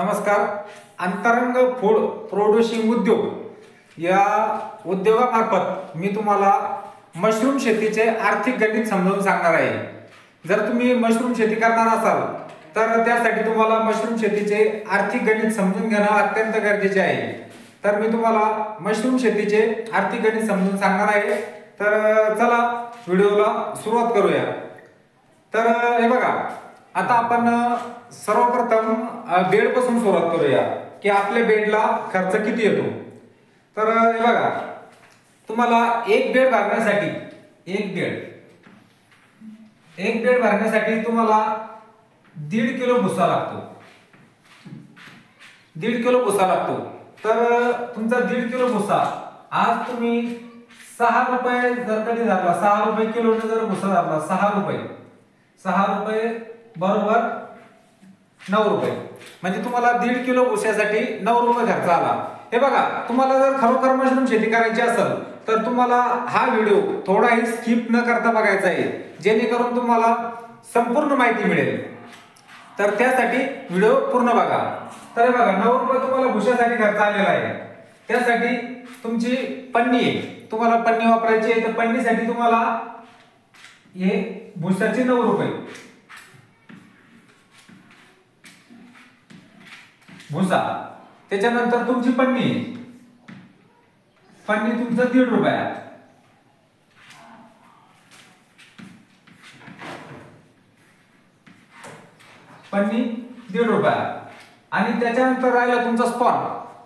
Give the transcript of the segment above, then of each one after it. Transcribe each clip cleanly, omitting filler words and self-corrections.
नमस्कार. अंतरंग food producing उद्योग या उद्योगामार्फत मी तुम्हाला मशरूम शेतीचे आर्थिक गणित समजावून सांगणार आहे. जर तुम्ही मशरूम शेती करणार असाल तर त्यासाठी तुम्हाला मशरूम शेतीचे आर्थिक गणित समजून घेणं अत्यंत गरजेचे आहे. तर मी तुम्हाला मशरूम शेतीचे आर्थिक गणित समजून सांगणार आहे. तर चला व्हिडिओला सुरुवात करूया. तर हे बघा, आता आपण सर्वप्रथम बेड पासून सुरुवात करूया की आपल्या बेडला खर्च किती येतो. तर हे बघा, तुम्हाला एक बेड भरण्यासाठी तुम्हाला 1.5 किलो भुसा लागतो. 1.5 किलो भुसा लागतो. तर तुमचा 1.5 किलो भुसा आज तुम्ही 6 रुपये जर कधी धरला, 6 रुपये किलोने जर भुसा धरला, 6 रुपये बरोबर 9 रुपये, म्हणजे तुम्हाला 1.5 किलो भुस्यासाठी 9 रुपये खर्च आला. हे बघा, तुम्हाला जर खरोखर मशरूम शेती करायची असेल तर तुम्हाला हा व्हिडिओ थोडाही स्किप न करता बघायचा आहे, जेणेकरून तुम्हाला संपूर्ण माहिती मिळेल. तर त्यासाठी व्हिडिओ पूर्ण बघा. तर हे बघा, 9 रुपये तुम्हाला भुस्यासाठी खर्च आलेला आहे. त्यासाठी तुमची पन्नी आहे, तुम्हाला पन्नी वापरायची आहे. तर पन्नीसाठी तुम्हाला हे भुस्याचे 9 रुपये भुसा, त्याच्यानंतर तुमची पन्नी तुमचं 1.5 रुपया, पन्नी 1.5 रुपया. आणि त्याच्यानंतर राहिला तुमचा स्पॉन.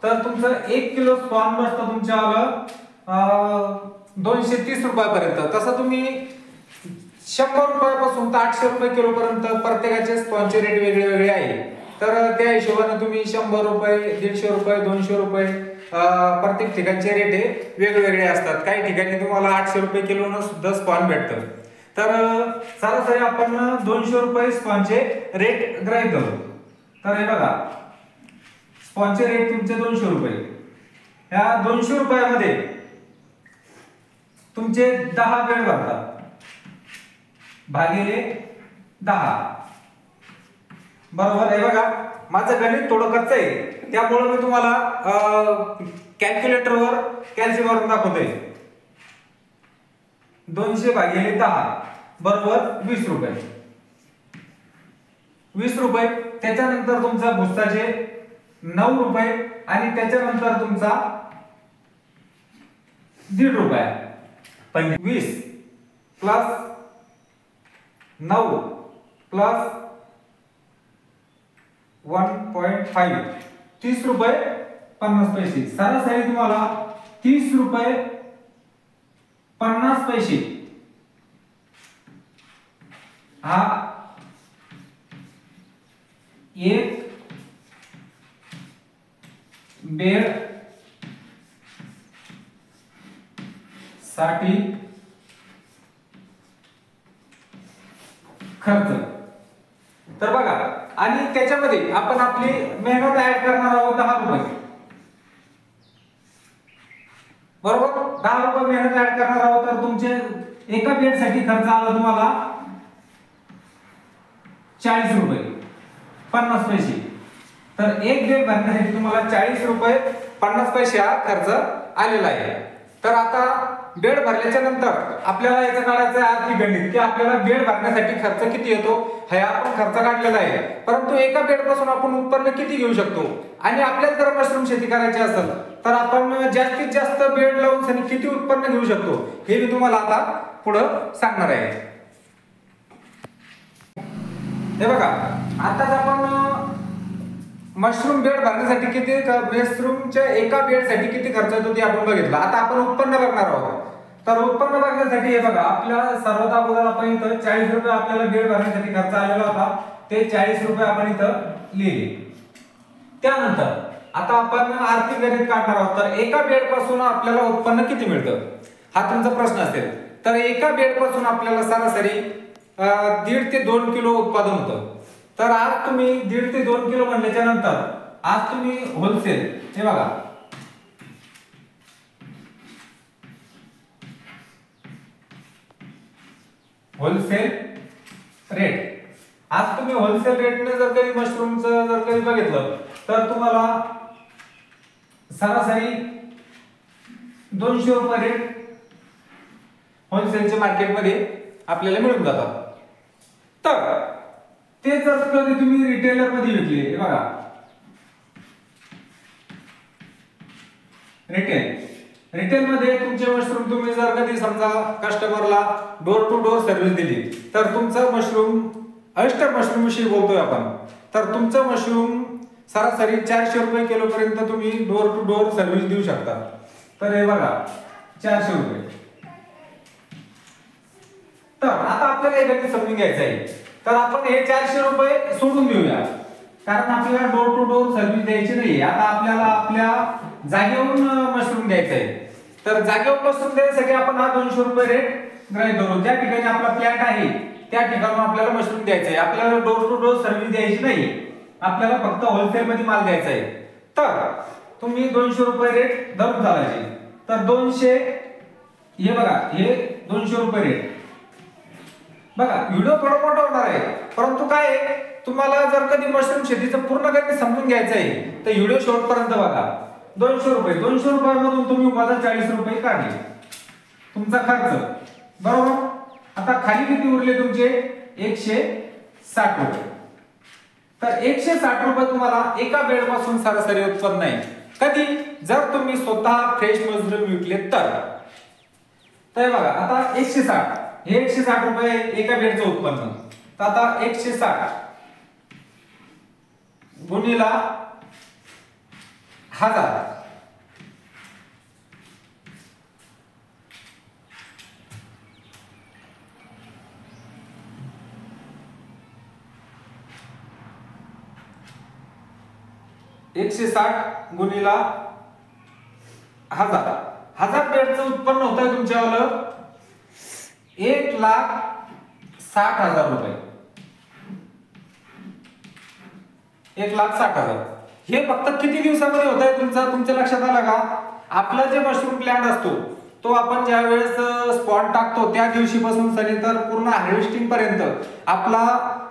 तर तुमचं 1 किलो स्पॉन बसतं तुमच्या आलं 230 रुपयापर्यंत. तसं तुम्ही 100 रुपयापासून तर 800 रुपये किलो पर्यंत प्रत्येकाचे स्पॉनचे रेट वेगळे वेगळे आहे. तर त्या हिशोबाने तुम्ही 100 रुपये, 150 रुपये, 200 रुपये प्रत्येक ठिकाणचे रेट हे वेगवेगळे असतात. काही ठिकाणी तुम्हाला 800 रुपये किलोनं सुद्धा स्पॉन भेटतं. तर सरासरी आपण 200 रुपये स्पॉनचे रेट गृहीत धरू. तर हे बघा, स्पॉनचे रेट तुमचे 200 रुपये. ह्या 200 रुपयामध्ये तुमचे 10 बेड भरतात भागिले 10 बरोबर. हे बघा, माझं गणित थोडं कच्चं आहे, त्यामुळे मी तुम्हाला कॅल्क्युलेटरवर कॅल्सी मारून दाखवतोय. 200 भागिले 10 बरोबर 20 रुपये. 20 रुपये. त्याच्यानंतर तुमचा भुसाचे 9 रुपये आणि त्याच्यानंतर तुमचा 1.5 रुपया. पण 20 प्लस 9 प्लस 1.5 30 रुपये 50 पैसे. सरासरी तुम्हाला 30 रुपये 50 पैसे हा एक बेड साठी खर्च. तर बघा, आणि त्याच्यामध्ये आपण आपली मेहनत ऍड करणार आहोत 10 रुपये बरोबर. 10 रुपये मेहनत ऍड करणार आहोत. तर तुमचे एका बेड साठी खर्च आला तुम्हाला 40 रुपये 50 पैसे. तर एक बेड भरण्यासाठी तुम्हाला 40 रुपये 50 पैसे हा खर्च आलेला आहे. तर आता बेड भरल्याच्या नंतर आपल्याला याचं काढायचं आहे आर्थिक गणित की आपल्याला बेड भरण्यासाठी खर्च किती येतो. हे आपण खर्च काढलेला आहे, परंतु एका बेड पासून आपण उत्पन्न किती घेऊ शकतो आणि आपल्याला जर मशरूम शेती करायची असेल तर आपण जास्तीत जास्त बेड लावून किती उत्पन्न घेऊ शकतो हे मी तुम्हाला आता पुढं सांगणार आहे. हे बघा, आताच आपण मशरूम बेड भरण्यासाठी मशरूमच्या एका बेड साठी किती खर्च येतो ते आपण बघितलं. आता आपण उत्पन्न बघणार आहोत. तर उत्पन्न बघण्यासाठी हे बघा, आपल्या सर्वात अगोदर आपण इथं 40 रुपये आपल्याला बेड भरण्यासाठी खर्च आलेला होता. ते 40 रुपये आपण इथं लिहिले. त्यानंतर आता आपण आर्थिक गणित काढणार आहोत. तर एका बेड पासून आपल्याला उत्पन्न किती मिळतं हा तुमचा प्रश्न असेल. तर एका बेड पासून आपल्याला सरासरी 1.5 ते 2 किलो उत्पादन होतं. तर आज तुम्ही 1.5 ते 2 किलो म्हणल्याच्या नंतर आज तुम्ही होलसेल, हे बघा, होलसेल रेट आज तुम्ही होलसेल रेटने जर काही मशरूमचं जर काही बघितलं तर तुम्हाला सरासरी 200 रुपये रेट होलसेलच्या मार्केटमध्ये आपल्याला मिळून जातात. तर ते जर कधी तुम्ही रिटेलर मध्ये विकले, हे बघा रिटेल मध्ये तुमचे मशरूम तुम्ही जर कधी समजा कस्टमरला डोर टू डोर सर्व्हिस दिली, तर तुमचं मशरूम ऑयस्टर मशरूम विषयी बोलतोय आपण, तर तुमचं मशरूम सरासरी 400 रुपये किलो पर्यंत तुम्ही डोर टू डोर सर्व्हिस देऊ शकता. तर हे बघा 400 रुपये. तर आता आपल्याला हे गणित समजून घ्यायचं आहे. तर आपण हे 400 रुपये सोडून देऊया, कारण आपल्याला डोर टू डोर सर्व्हिस द्यायची नाही. आता आपल्याला आपल्या जागेवरून मशरूम द्यायचं आहे. तर जागेवर मशरूम द्यायसाठी आपण हा 200 रुपये रेट गृहीत धरू. ज्या ठिकाणी आपला प्लॅट आहे त्या ठिकाणी आपल्याला मशरूम द्यायचं आहे. आपल्याला डोर टू डोर सर्व्हिस द्यायची नाही, आपल्याला फक्त होलसेल मध्ये माल द्यायचा आहे. तर तुम्ही 200 रुपये रेट धरून चालायचे. तर 200, हे बघा हे 200 रुपये रेट. बघा व्हिडिओ थोडा मोठा होणार आहे, परंतु काय आहे, तुम्हाला जर कधी मशरूम शेतीचं पूर्ण गणित समजून घ्यायचं आहे तर व्हिडिओ शेवटपर्यंत बघा. 200 रुपये, 200 रुपयामधून तुम्ही वजा 40 रुपये काढले तुमचा खर्च, बरोबर. आता खाली किती उरले तुमचे? 160 रुपये. तर 160 रुपये तुम्हाला एका बेड पासून सरासरी उत्पन्न आहे. कधी जर तुम्ही स्वतः फ्रेश मशरूम विकले तर बघा आता 160, हे 160 रुपये एका बेडचं उत्पन्न. तर आता 160 गुणिला 1000, गुणिला 1000 बेडचं उत्पन्न होत आहे तुमच्यावालं 1,60,000 रुपये. 1,60,000. हे फक्त किती दिवसामध्ये होत आहे तुमच्या लक्षात आलं का? आपला जे मशरूम प्लांट असतो तो आपण ज्या वेळेस स्पॉट टाकतो त्या दिवशीपासून सरी तर पूर्ण हार्वेस्टिंग पर्यंत आपला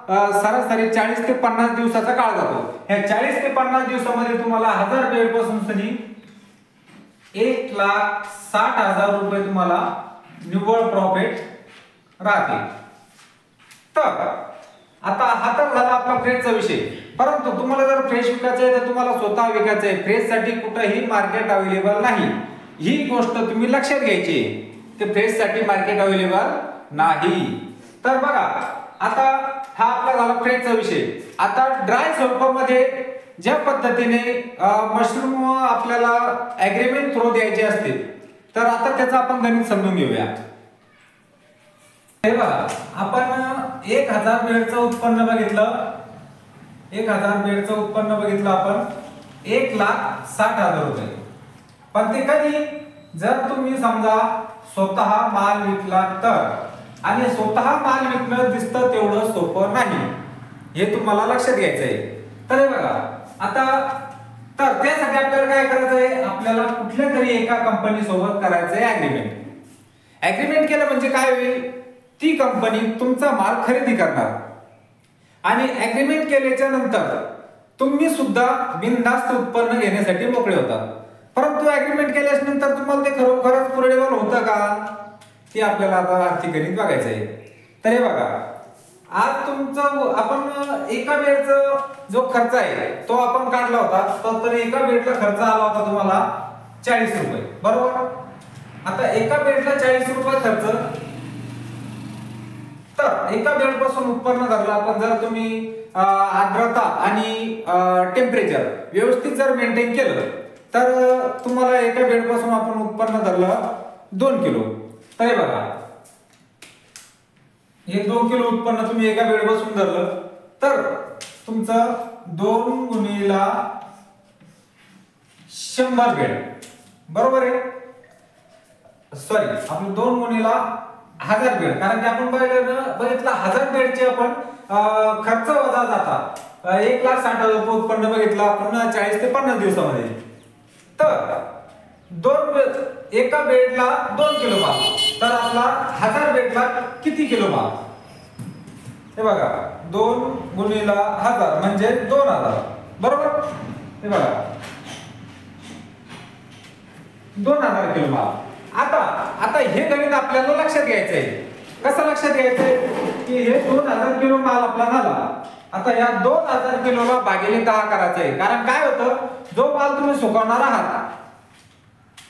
सरासरी 40 ते 50 दिवसाचा काळ जातो. ह्या 40 ते 50 दिवसामध्ये तुम्हाला 1000 बेड पासून सरी 1,60,000 रुपये तुम्हाला निव्वळ प्रॉफिट राहते. तर आता हा तर झाला आपला फ्रेशचा विषय. परंतु तुम्हाला जर फ्रेश विकायचं आहे तर तुम्हाला स्वतः विकायचं आहे. फ्रेश साठी कुठेही मार्केट अवेलेबल नाही, ही गोष्ट तुम्ही लक्षात घ्यायची. ते फ्रेश साठी मार्केट अवेलेबल नाही. तर बघा आता हा आपला झाला फ्रेशचा विषय. आता ड्राय स्वरूपामध्ये ज्या पद्धतीने मशरूम आपल्याला ऍग्रीमेंट थ्रू द्यायचे असते, तर आता त्याचं आपण गणित समजून घेऊया. हे बघा आपण 1000 बेडचं उत्पन्न बघितलं, 1000 बेडचं उत्पन्न बघितलं आपण 1,60,000 रुपये. पण ते कधी जर तुम्ही समजा स्वतः माल विकला तर, आणि स्वतः माल विकणं दिसतं तेवढं सोपं नाही, हे तुम्हाला लक्षात घ्यायचं आहे. तर हे बघा आता तर त्यासाठी आपल्याला काय करायचं आहे, आपल्याला कुठल्या तरी एका कंपनी सोबत करायचं आहे ऍग्रीमेंट. ऍग्रीमेंट केलं म्हणजे काय होईल, ती कंपनी तुमचा माल खरेदी करणार आणि ऍग्रीमेंट केल्याच्या नंतर तुम्ही सुद्धा बिनधास्त उत्पन्न घेण्यासाठी मोकळे होतात. परंतु ऍग्रीमेंट केल्याच्या नंतर तुम्हाला ते खरोखरच पुरेबल होतं का, ते आपल्याला आता आर्थिक गणित बघायचं आहे. तर हे बघा आज तुमचं आपण एका बेडचा जो खर्च आहे तो आपण काढला होता. तर एका बेडला खर्च आला होता तुम्हाला 40 रुपये, बरोबर. आता एका बेडला 40 रुपये खर्च, तर एका बेड पासून उत्पन्न धरलं आपण, जर तुम्ही आर्द्रता आणि टेम्परेचर व्यवस्थित जर मेंटेन केलं तर तुम्हाला एका बेड पासून आपण उत्पन्न धरलं 2 किलो. तर हे बघा हे 2 किलो उत्पन्न तुम्ही एका बेड पासून धरलं तर तुमचं 2 गुणिला 100 बेड, बरोबर आहे. सॉरी आपलं 2 गुणिला 1000 बेड, कारण की आपण बघितलं 1000 बेडचे आपण खर्च वजा जाता 1,60,000 रुपये उत्पन्न बघितलं आपण 40 ते 50 दिवसामध्ये. तर एका बेडला 2 किलो माल, तर आपला 1000 बेडला किती किलो माल, हे बघा 2 गुणिला 1000 म्हणजे 2000, बरोबर. हे बघा 2000 किलो माल. आता हे गणित आपल्याला लक्षात घ्यायचं आहे. कसं लक्षात घ्यायचंय की हे 2000 किलो माल आपला झाला. आता या 2000 किलोला भागिले 10 करायचं आहे. कारण काय होतं, जो माल तुम्ही सुकवणार आहात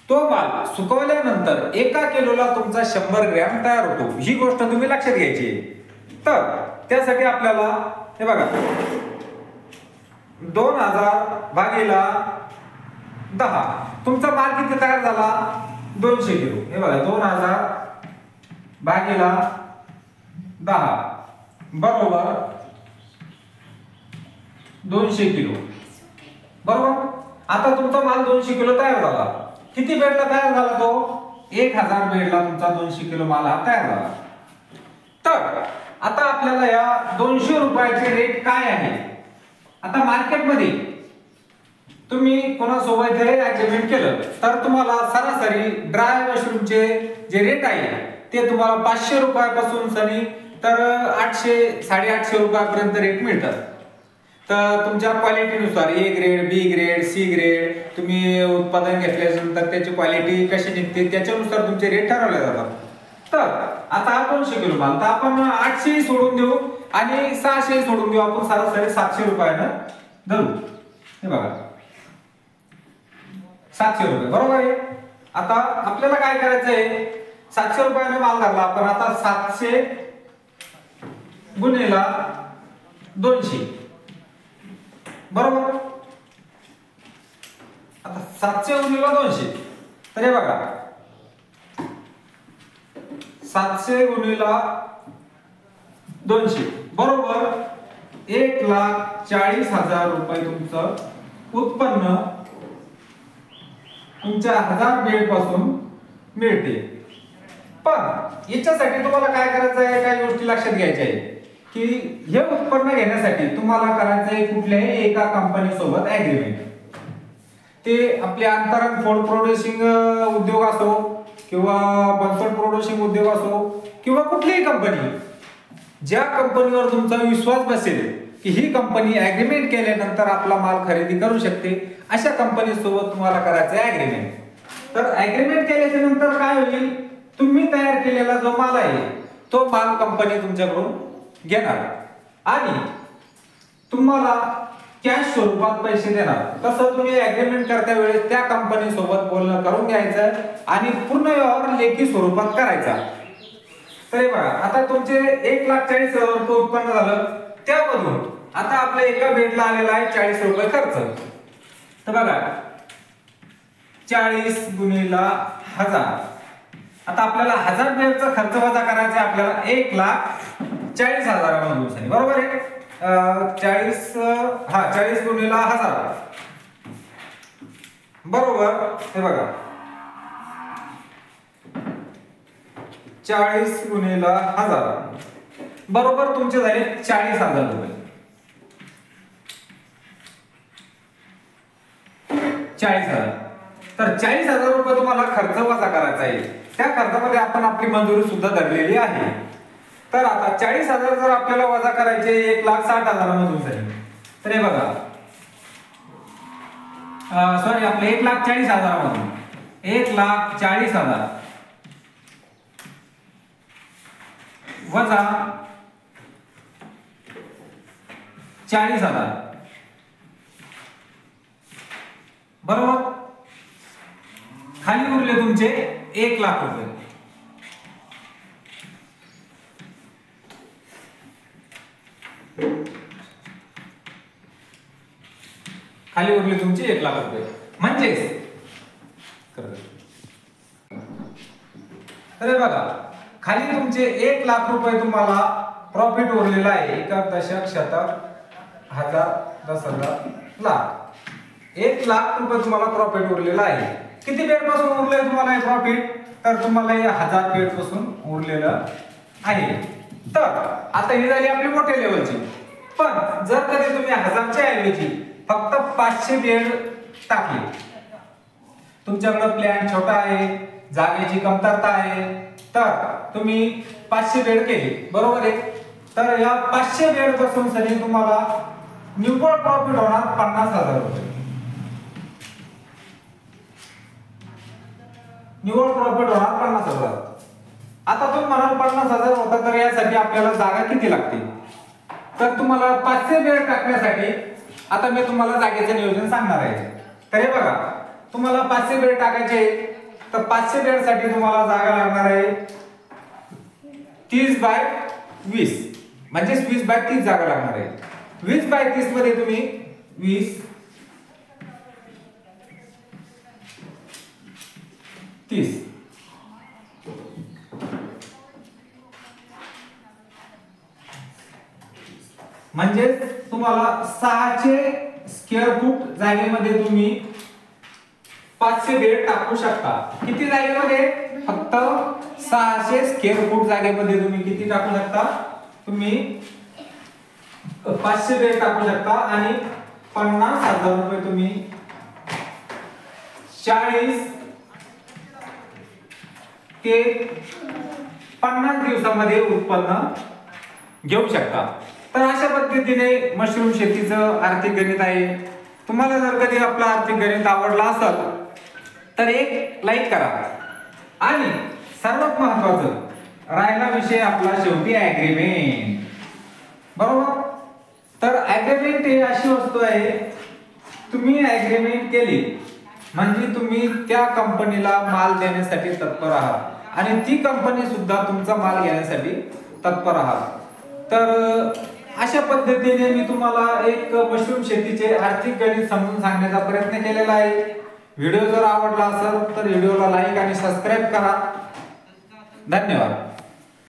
तो माल सुकवल्यानंतर 1 किलोला तुमचा 100 ग्रॅम तयार होतो. ही गोष्ट तुम्ही लक्षात घ्यायची. तर त्यासाठी आपल्याला हे बघा 2000 भागिले 10 तुमचा माल किती तयार झाला 200 किलो. हे बघा 2000 भागिले 10 बरोबर 200 किलो. बरोबर. आता तुमचा माल 200 किलो तयार झाला. किती बेडला तयार झाला तो 1000 बेडला तुमचा 200 किलो माल हा तयार झाला. तर आता आपल्याला या 200 रुपयाचे रेट काय आहे. आता मार्केटमध्ये तुम्ही कोणासोबत जरी ऍग्रीमेंट केलं तर तुम्हाला सरासरी ड्राय मशरूमचे जे रेट आहे ते तुम्हाला 500 रुपयापासून सनी तर 800 850 रुपयापर्यंत रेट मिळतात. तर तुमच्या क्वालिटीनुसार A grade, B grade, C grade तुम्ही उत्पादन घेतल्यानंतर त्याची क्वालिटी कशी निघते त्याच्यानुसार तुमचे रेट ठरवले जातात. तर आता हा 200 किलो माल तर आपण 800 सोडून देऊ आणि 600 सोडून देऊ. आपण सरासरी 700 रुपयानं धरू. हे बघा 700 रुपये बरोबर आहे. आता आपल्याला काय करायचं आहे 700 रुपयाने माल धरला आपण. आता 700 गुणिले 200 बरोबर. आता 700 गुणिले 200 तर हे बघा 700 गुणिले 200 बरोबर 1,40,000 रुपये तुमचं उत्पन्न तुमच्या 1000 बेड पासून मिळते. पण याच्यासाठी तुम्हाला काय करायचं आहे काही गोष्टी लक्षात घ्यायच्या आहेत की हे उत्पन्न घेण्यासाठी तुम्हाला करायचं आहे कुठल्याही एका कंपनी सोबत ऍग्रीमेंट. ते आपले अंतरंग फूड प्रोड्युसिंग उद्योग असो किंवा बनसोड प्रोड्युसिंग उद्योग असो किंवा कुठलीही कंपनी ज्या कंपनीवर तुमचा विश्वास बसेल की ही कंपनी ऍग्रीमेंट केल्यानंतर आपला माल खरेदी करू शकते अशा कंपनी सोबत तुम्हाला करायचं आहे ऍग्रीमेंट. तर ऍग्रीमेंट केल्याच्या नंतर काय होईल तुम्ही तयार केलेला जो माल आहे तो माल कंपनी तुमच्याकडून घेणार आणि तुम्हाला कॅश स्वरूपात पैसे देणार. तसं तुम्ही ऍग्रीमेंट करता वेळेस त्या कंपनी सोबत बोलणं करून घ्यायचं आणि पूर्ण व्यवहार लेखी स्वरूपात करायचा. तर बघा आता तुमचे 1,40,000 रुपये उत्पन्न झालं. त्यामधून आता आपल्या एका बेडला आलेला आहे 40 रुपये खर्च. तर बघा 40 गुणिले 1000 आता आपल्याला 1000 बेडचा खर्च वजा करायचा आपल्याला 1,40,000 मधून बरोबर आहे. 40 गुणिले 1000 बरोबर. हे बघा 40 गुणिले 1000 बरोबर तुमचे झाले 40,000 रुपये. 40,000 तर 40,000 रुपये तुम्हाला खर्च वजा करायचा आहे. त्या खर्चामध्ये आपण आपली मंजुरी सुद्धा धरलेली आहे. तर आता 40,000 जर आपल्याला वजा करायचे 1,60,000 मधून झाले तर हे बघा सॉरी आपले 1,40,000 मधून 1,40,000 वजा 40,000 बरोबर. खाली उरले तुमचे 1,00,000 रुपये. खाली उरले तुमचे 1,00,000 रुपये म्हणजेच अरे बघा खाली तुमचे 1,00,000 रुपये तुम्हाला प्रॉफिट उरलेला आहे. 1 दशक शतक हजार 10,000 लाख 1,00,000 रुपये तुम्हाला प्रॉफिट उरलेला आहे. किती बेड पासून उरले तुम्हाला हे प्रॉफिट तर तुम्हाला हे 1000 बेड पासून उरलेलं आहे. तर आता ही झाली आपली मोठ्या लेवलची. पण जर कधी तुम्ही 1000च्या ऐवजी फक्त 500 बेड टाकले तुमच्याकडे प्लॅन छोटा आहे जागेची कमतरता आहे तर तुम्ही 500 बेड केले बरोबर आहे. तर या 500 बेड पासून सरी तुम्हाला निव्वळ प्रॉफिट होणार 50,000 रुपये. निव्वळ प्रॉफिट होणार 50,000. आता तुम्ही म्हणाल 50,000 होता तर यासाठी आपल्याला जागा किती लागते? तर तुम्हाला 500 बेड टाकण्यासाठी आता मी तुम्हाला जागेचं नियोजन सांगणार आहे. तर हे बघा, तुम्हाला 500 बेड टाकायचे, तर 500 बेड साठी तुम्हाला जागा लागणार आहे 30 बाय 20, म्हणजे 20 बाय 30 जागा लागणार आहे. 20 बाय 30 मध्ये तुम्ही 20 30 म्हणजे तुम्हाला 600 स्क्वेअर फूट जागेमध्ये तुम्ही 500 बेड टाकू शकता. किती जागेमध्ये? फक्त 600 स्क्वेअर फूट जागेमध्ये तुम्ही किती टाकू शकता? तुम्ही 500 बेड टाकू शकता आणि 50,000 रुपये तुम्ही 40 ते 50 दिवसामध्ये उत्पन्न घेऊ शकता. तर अशा पद्धतीने मशरूम शेतीचं आर्थिक गणित आहे. तुम्हाला जर कधी आपलं आर्थिक गणित आवडला असेल तर एक लाईक करा. आणि सर्वात महत्त्वाचं राहिला विषय आपला शेवटी ॲग्रीमेंट, बरोबर? तर ॲग्रीमेंट ही अशी वस्तू आहे, तुम्ही ॲग्रीमेंट केली म्हणजे तुम्ही त्या कंपनीला माल देण्यासाठी तत्पर आहात आणि ती कंपनी सुद्धा तुमचा माल घेण्यासाठी तत्पर आहात. तर अशा पद्धतीने मी तुम्हाला एक मशरूम शेतीचे आर्थिक गणित समजून सांगण्याचा प्रयत्न केलेला आहे. व्हिडिओ जर आवडला असेल तर व्हिडिओला लाईक आणि सबस्क्राईब करा. धन्यवाद.